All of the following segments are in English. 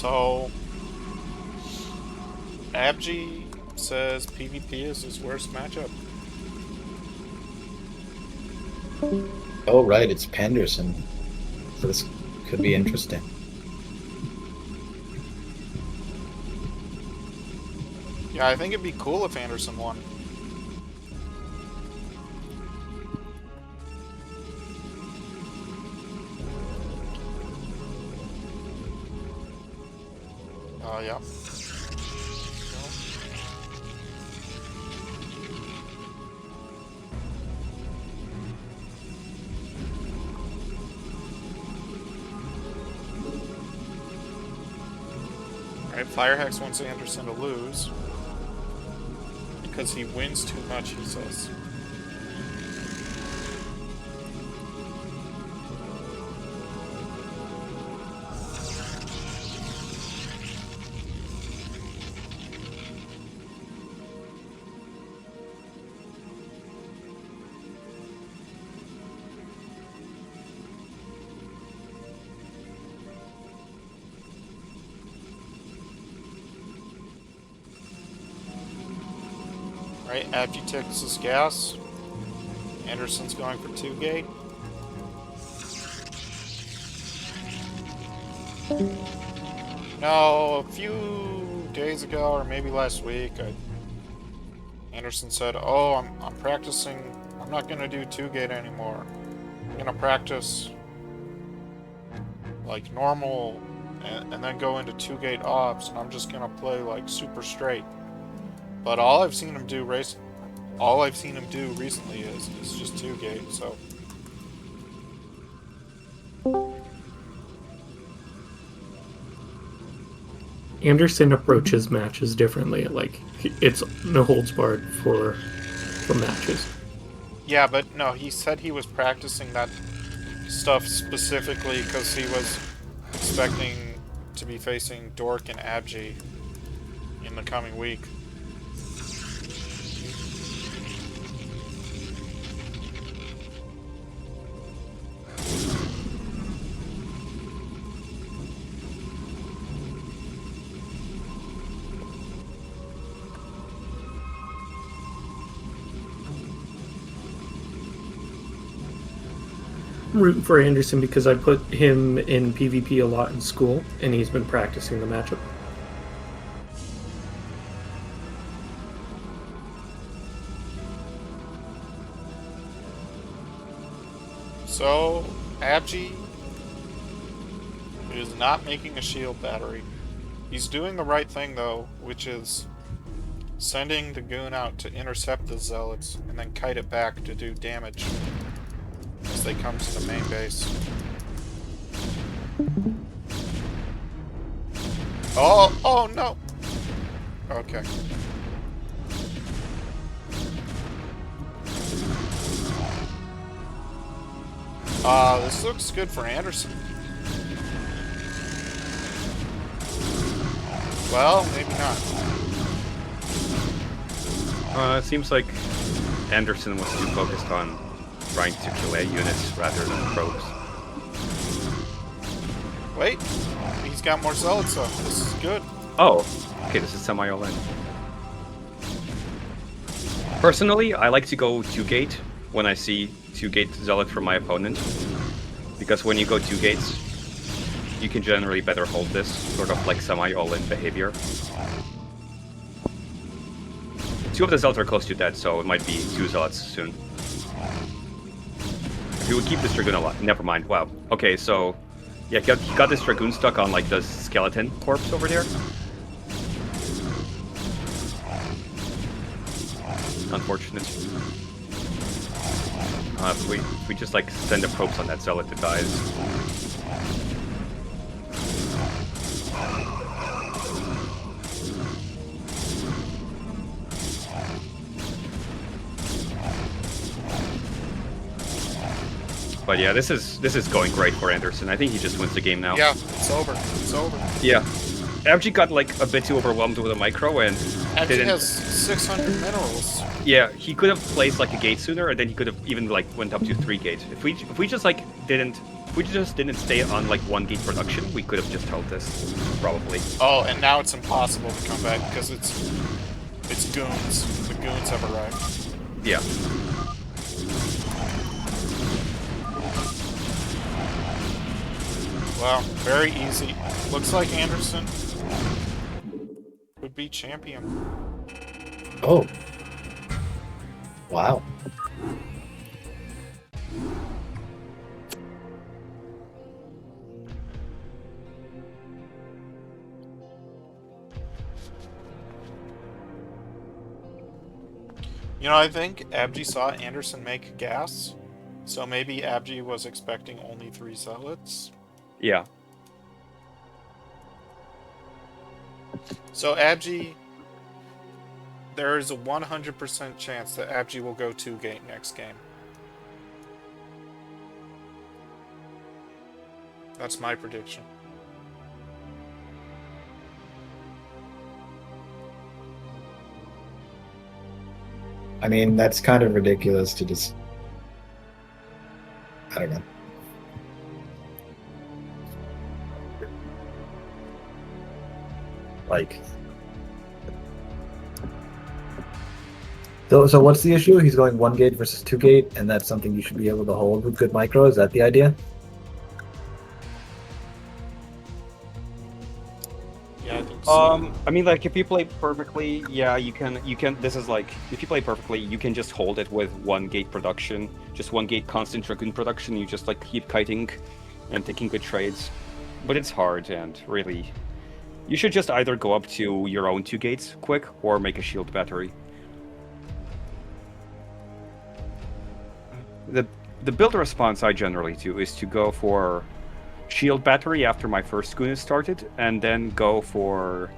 So, Abgee says PvP is his worst matchup. Oh, right, it's Penderson. So this could be interesting. Yeah, I think it'd be cool if Anderson won. Yeah. Alright, Firehex wants Anderson to lose. Because he wins too much, he says. Right, Abgee takes his gas. Anderson's going for 2-gate. No, a few days ago, or maybe last week, Anderson said, "Oh, I'm practicing. I'm not gonna do 2-gate anymore. I'm gonna practice like normal, and then go into 2-gate ops, and I'm just gonna play like super straight." But all I've seen him do recently is just 2-gate. So Anderson approaches matches differently. Like it's no holds barred for matches. yeah, but no, he said he was practicing that stuff specifically because he was expecting to be facing Dork and Abgee in the coming week. I'm rooting for Anderson because I put him in PvP a lot in school, and he's been practicing the matchup. So, Abgee is not making a shield battery. He's doing the right thing, though, which is sending the goon out to intercept the zealots and then kite it back to do damage as they come to the main base. Oh no! Okay. This looks good for Anderson. Well, maybe not. It seems like Anderson was too focused on trying to kill A units rather than probes. Wait, he's got more zealots though. This is good. Oh, okay, this is semi-all-in. Personally, I like to go 2-gate when I see 2-gate zealot from my opponent, because when you go 2 gates, you can generally better hold this sort of like semi-all-in behavior. 2 of the zealots are close to dead, so it might be 2 zealots soon. If you would keep this Dragoon alive, never mind, wow. Okay, so, yeah, he got this Dragoon stuck on like the skeleton corpse over there. Unfortunate. If we just like send the probes on that zealot, it dies. But yeah, this is going great for Anderson. I think he just wins the game now. Yeah, it's over. It's over. Yeah. Abgee got like a bit too overwhelmed with a micro and Abgee didn't. has 600 minerals. Yeah, he could have placed like a gate sooner, and then he could have even like went up to 3 gate. If we just like didn't. If we just didn't stay on like 1 gate production, we could have just held this, probably. Oh, and now it's impossible to come back because it's goons. The goons have arrived. Yeah. Wow, very easy. Looks like Anderson would be champion. Oh. Wow. You know, I think Abgee saw Anderson make gas, so maybe Abgee was expecting only 3 zealots. Yeah. So Abgee, there is a 100% chance that Abgee will go 2 gate next game. That's my prediction. I mean, that's kind of ridiculous to just... I don't know. Like... So what's the issue? He's going 1 gate versus 2 gate, and that's something you should be able to hold with good micro? Is that the idea? Yeah, I think so. I mean, like if you play perfectly, yeah, you can. This is like if you play perfectly, you can just hold it with 1 gate production, just 1 gate constant Dragoon production. You just like keep kiting and taking good trades, but it's hard and really, you should just either go up to your own 2 gates quick or make a shield battery. The build response I generally do is to go for shield battery after my first goon is started, and then go for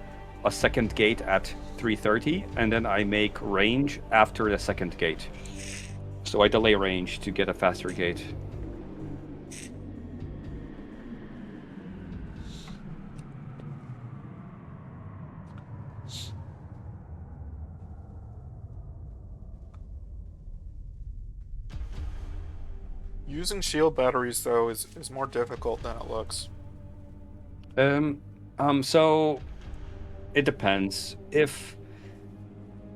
a second gate at 330, and then I make range after the second gate. So I delay range to get a faster gate. Using shield batteries, though, is more difficult than it looks. So it depends. If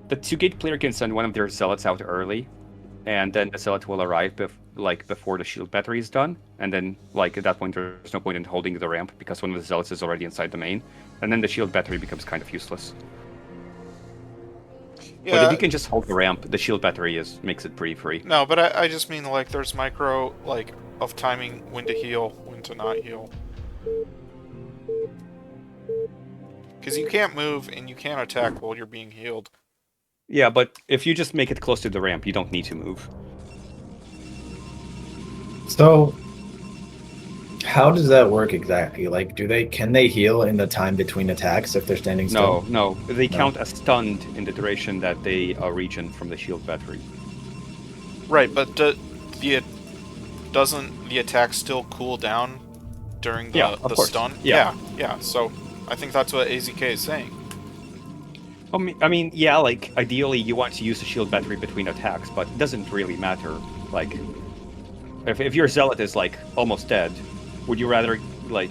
the 2 gate player can send one of their zealots out early, and then the zealot will arrive before the shield battery is done, and then like at that point there's no point in holding the ramp because one of the zealots is already inside the main, and then the shield battery becomes kind of useless. Yeah. But if you can just hold the ramp, the shield battery makes it pretty free. No, but I just mean like there's micro like of timing when to heal, when to not heal. Because you can't move and you can't attack while you're being healed. Yeah, but if you just make it close to the ramp, you don't need to move. So, how does that work exactly? Like, can they heal in the time between attacks if they're standing still? No, they count as stunned in the duration that they regen from the shield battery. Right, but doesn't the attack still cool down during the course. stun? Yeah. Yeah. So I think that's what AZK is saying. I mean, yeah, like ideally you want to use the shield battery between attacks, but it doesn't really matter. Like, if your zealot is like almost dead, would you rather like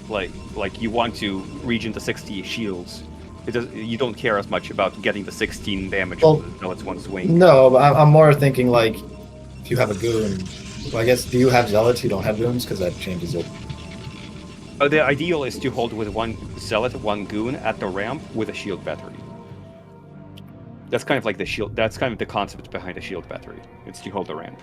you want to regen to 60 shields? You don't care as much about getting the 16 damage from the zealot's one swing. No, but I'm more thinking like if you have a goon. Well, I guess do you have zealots who don't have goons? Because that changes it. The ideal is to hold with 1 zealot, 1 goon at the ramp with a shield battery. That's kind of like the shield. That's kind of the concept behind a shield battery. It's to hold the ramp.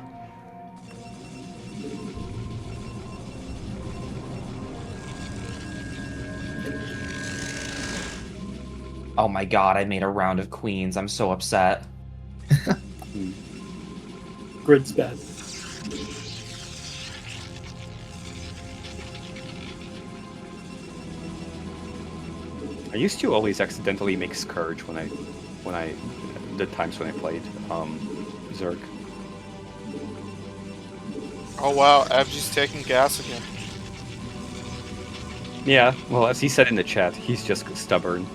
Oh my god, I made a round of queens. I'm so upset. Grid's bad. I used to always accidentally make Scourge when I the times when I played Zerg. Oh wow, Abgee's taking gas again. Yeah, well, as he said in the chat, he's just stubborn.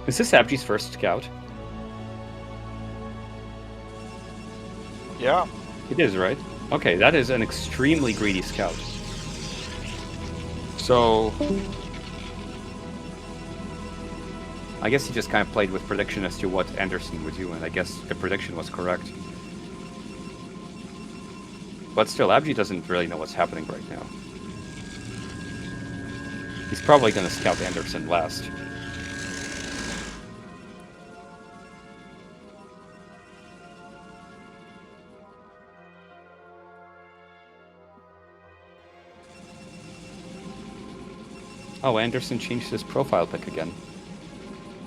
Is this Abgee's first scout? Yeah. It is, right? Okay, that is an extremely greedy scout. So... I guess he just kind of played with prediction as to what Anderson would do, and I guess the prediction was correct. But still, Abgee doesn't really know what's happening right now. He's probably going to scout Anderson last. Oh, Anderson changed his profile pic again.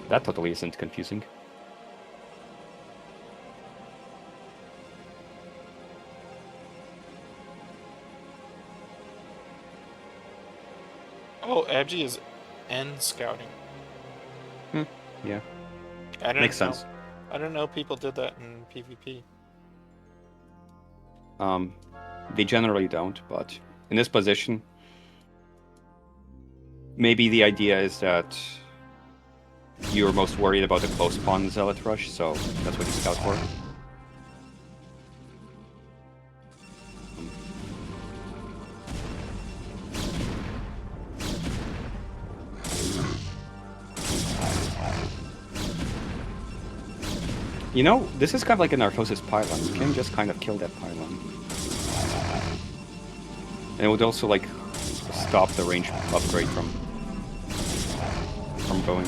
That totally isn't confusing. Oh, Abgee is end scouting. Yeah. I didn't Makes know. sense. I didn't know people did that in PvP. They generally don't, but in this position, maybe the idea is that you're most worried about the close pawn zealot rush, so that's what you scout for. You know, this is kind of like a Narcosis pylon. You can just kind of kill that pylon. And it would also, like, stop the range upgrade from going.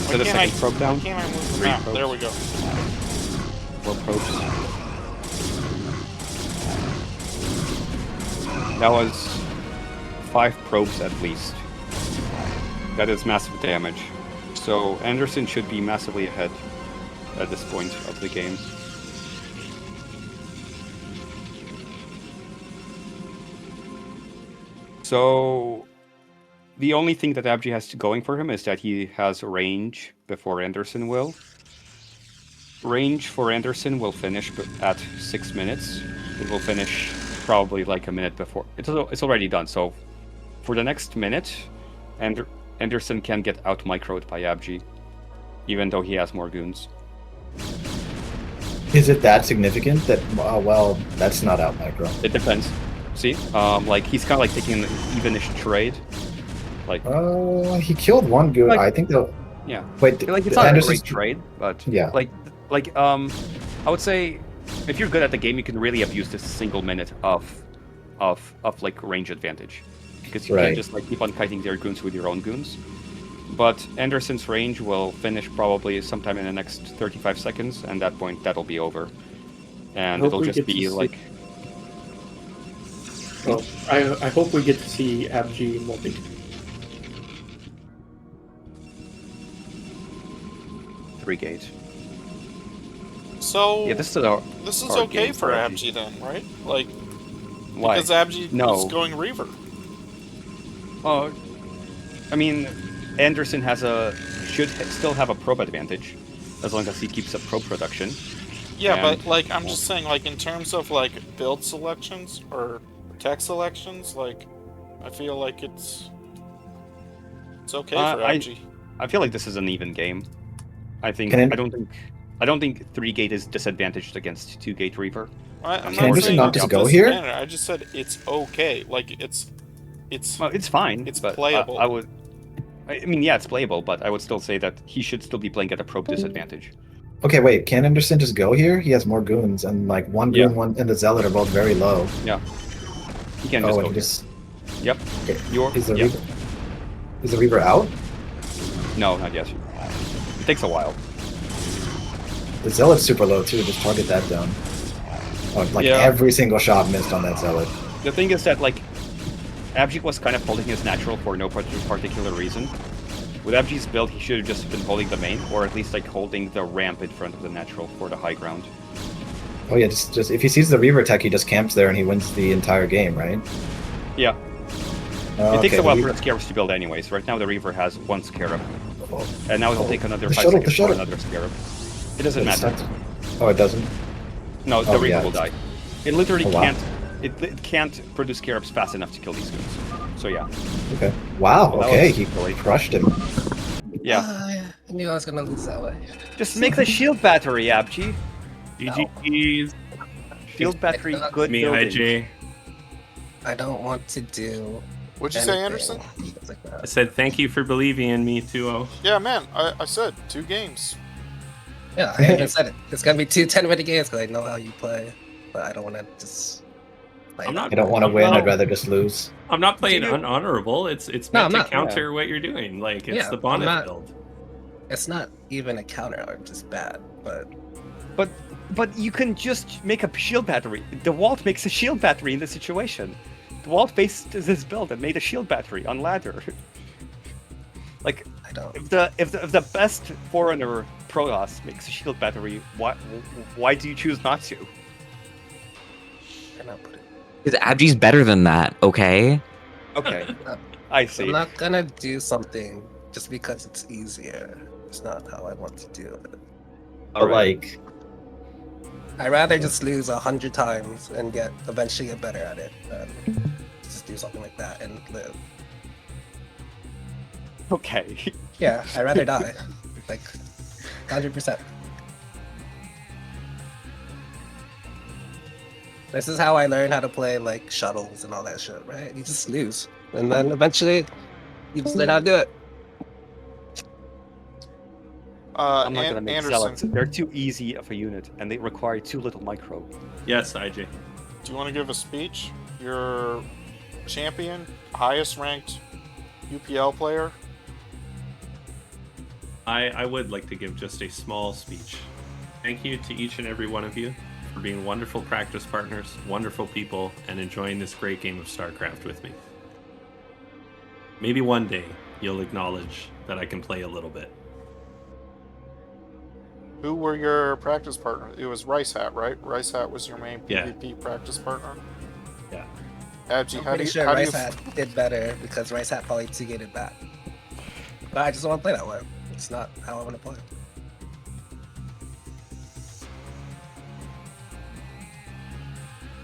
Put a second probe down. Why can't I move the 3 map? probes. There we go. 4 probes. That was 5 probes at least. That is massive damage. So Anderson should be massively ahead at this point of the game. So the only thing that Abgee has going for him is that he has range before Anderson will. Range for Anderson will finish at 6 minutes. It will finish probably like a minute before. It's already done, so for the next minute, Anderson can get out microed by Abgee, even though he has more goons. Is it that significant that, well, that's not out micro? It depends. See? Like, he's kind of like taking an evenish trade. Like, He killed one goon. Like- I think that. yeah. Wait, Like, it's not a Anderson's great trade, but Yeah. I would say if you're good at the game, you can really abuse this single minute of like range advantage, because you can Right. just like keep on kiting their goons with your own goons. But Anderson's range will finish probably sometime in the next 35 seconds, and at that point that'll be over, and Hope it'll we just get to be see- like Well, I hope we get to see Abgee multi. three-gate. So Yeah, this is hard okay game for for Abgee then, right? Like, why? because Abgee No. is going Reaver. I mean, Anderson should still have a probe advantage, as long as he keeps up probe production. Yeah, And- but like I'm just saying, like in terms of like build selections or tech selections, like I feel like it's okay for Abgee. I feel like this is an even game. I don't think 3-gate is disadvantaged against 2-gate Reaver. I'm Can not Anderson saying not it's just go here? disadvantage, I just said it's okay. Like it's Well, it's fine. It's but playable. I mean, yeah, it's playable, but I would still say that he should still be playing at a probe disadvantage. Okay, wait. Can Anderson just go here? He has more goons, and like one goon, one and the zealot are both very low. Yeah, he can Oh, just and go. he just. Yep. Okay. You're. Is the Yep. Reaver? Is the Reaver out? No, not yet. takes a while. The Zealot's super low too. Just target that down. Oh, like Yeah. every single shot missed on that Zealot. The thing is that, like, Abgee was kind of holding his natural for no particular reason. With Abgee's build, he should have just been holding the main, or at least, like, holding the ramp in front of the natural for the high ground. Oh yeah, just if he sees the Reaver tech, he just camps there and he wins the entire game, right? Yeah. Oh, It takes okay, a while the for Reaver- the Scarabs to build anyways. Right now the Reaver has one Scarab. Oh, And now it'll take another the 5 shuttle, the seconds for shuttle. another Scarab. It doesn't it's matter. not- Oh, it doesn't. No, the Oh, Reaver yeah, will it's- die. It literally Oh, wow. can't... It can't produce Scarabs fast enough to kill these goons. So yeah. Okay. Wow. Well, that Okay, was he really- crushed him. Yeah. I knew I was gonna lose that way. Just make the shield battery, Abgee. GG's. Shield battery, good Me, building. IJ. I don't want to do. What'd you say, anything Anderson? like I that. said thank you for believing in me, 2-0. Yeah, man. I said 2 games. Yeah, I even said it. It's gonna be 2 10-minute games because I know how you play, but I don't want to just. Play I'm not- I don't want to win. No. I'd rather just lose. I'm not playing Do you- unhonorable. It's No, meant I'm to not. counter what you're doing. Like, it's Yeah, the I'm bonus not- build. It's not even a counter. I'm just bad, but But you can just make a shield battery. The Walt makes a shield battery in this situation. The Walt faced this build and made a shield battery on ladder. Like, I don't. if the best Forerunner Protoss makes a shield battery, why do you choose not to? I'm not put it. Because Abgee's better than that, okay? Okay, I see. I'm not gonna do something just because it's easier. It's not how I want to do it. But like, I'd rather just lose 100 times and eventually get better at it than just do something like that and live. Okay. Yeah, I'd rather die. Like, 100%. This is how I learned how to play, like, shuttles and all that shit, right? You just lose. And then eventually, you just learn how to do it. I'm not gonna make Anderson, zealots. They're too easy of a unit, and they require too little micro. Yes, IJ. do you want to give a speech? Your champion, highest ranked UPL player. I would like to give just a small speech. Thank you to each and every one of you for being wonderful practice partners, wonderful people, and enjoying this great game of StarCraft with me. Maybe one day you'll acknowledge that I can play a little bit. Who were your practice partners? It was Rice Hat, right? Rice Hat was your main Yeah. PvP practice partner. Yeah. Abgee, I'm how do pretty you? sure How do Rice you? Hat did better because Rice Hat probably 2-gated back. But I just don't want to play that way. It's not how I want to play.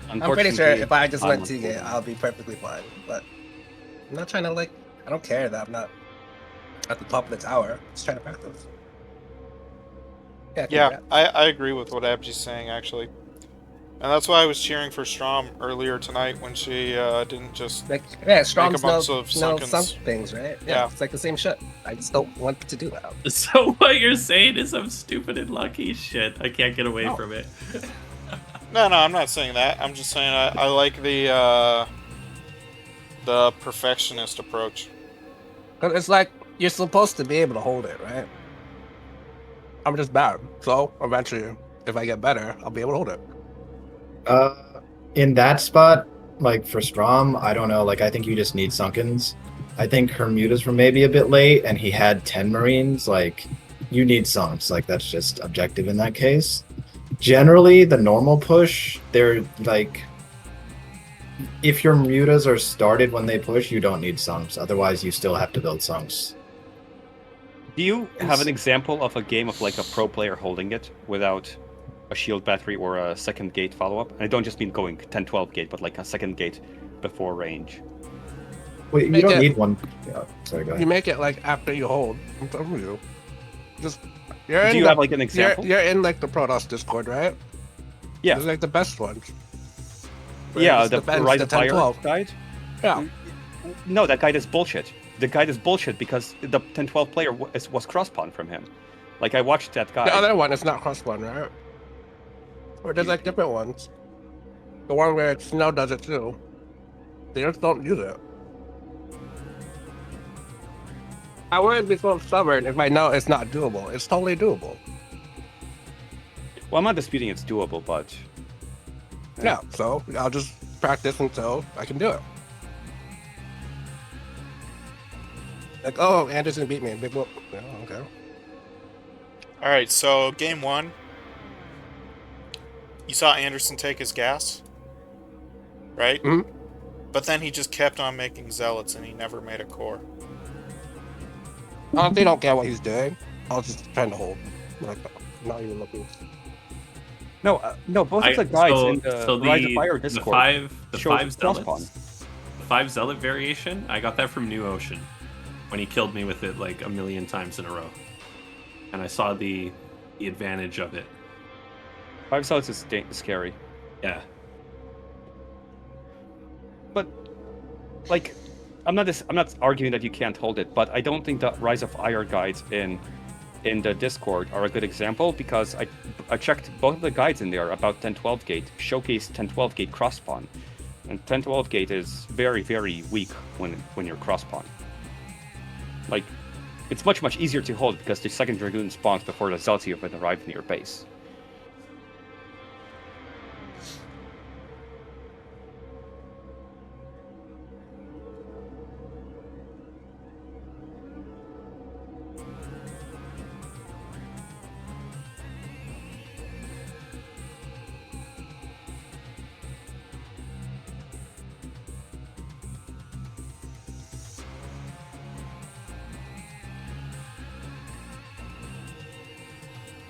I'm pretty sure if I just went 2-gate, I'll be perfectly fine. But I'm not trying to, like, I don't care that I'm not at the top of the tower. Just trying to practice. Yeah, Yeah, I agree with what Abgee's saying actually, and that's why I was cheering for Strom earlier tonight when she didn't just. like, yeah, Strong's bunch no, of no sunkens. sunk things, right? Yeah. It's like the same shit. I just don't want to do that. So what you're saying is I'm stupid and lucky? Shit, I can't get away No. from it. No, I'm not saying that. I'm just saying I like the perfectionist approach. 'Cause it's like, you're supposed to be able to hold it, right? I'm just bad. So, eventually, if I get better, I'll be able to hold it. In that spot, like for Strom, I don't know. Like, I think you just need Sunkens. I think Hermudas were maybe a bit late, and he had 10 Marines. Like, you need Sunks. Like, that's just objective in that case. Generally, the normal push, they're like, if your Mutas are started when they push, you don't need Sunks. Otherwise, you still have to build Sunks. Do you have an example of a game of like a pro player holding it without a shield battery or a second gate follow-up? And I don't just mean going 10-12 gate, but like a second gate before range. Wait, you Make don't it- need one. Yeah, sorry, go You ahead. make it like after you hold. I'm telling you. Just, you're Do you have like an example? You're in like the Protoss Discord, right? Yeah. It's like the best ones. Where Yeah, it the depends, Rise the of Fire 10-12. guide? Yeah. No, that guide is bullshit. The guide is bullshit because the 10-12 player was cross-spawn from him. Like, I watched that guide. The other one is not cross-spawn, right? Or there's like different ones. The one where Snow does it too. They just don't use it. I wouldn't be so stubborn if I know it's not doable. It's totally doable. Well, I'm not disputing it's doable, but Yeah, so I'll just practice until I can do it. Like, oh, Anderson beat me. Big whoop. Yeah, okay. Alright, so game 1. You saw Anderson take his gas? Right? Mhm. But then he just kept on making zealots and he never made a core. Honestly, don't care what he's doing. I was just trying to hold. Like, not even looking. no, both of the guides in the Rise of Fire the Discord show five zealots, crosspawn. the 5 zealot variation, I got that from New Ocean when he killed me with it like a million times in a row, and I saw the advantage of it. 5 zealots is scary, Yeah, but like, I'm not arguing that you can't hold it, but I don't think the Rise of Fire guides in the Discord are a good example, because I checked both of the guides in there about 10-12 gate, showcase 10-12 gate crosspawn, and 10-12 gate is very, very weak when you're crosspawn. Like, it's much easier to hold because the second Dragoon spawns before the Zealots even arrive near your base.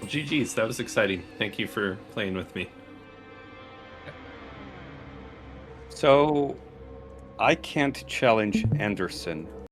well, GG's. That was exciting. Thank you for playing with me. So, I can't challenge Anderson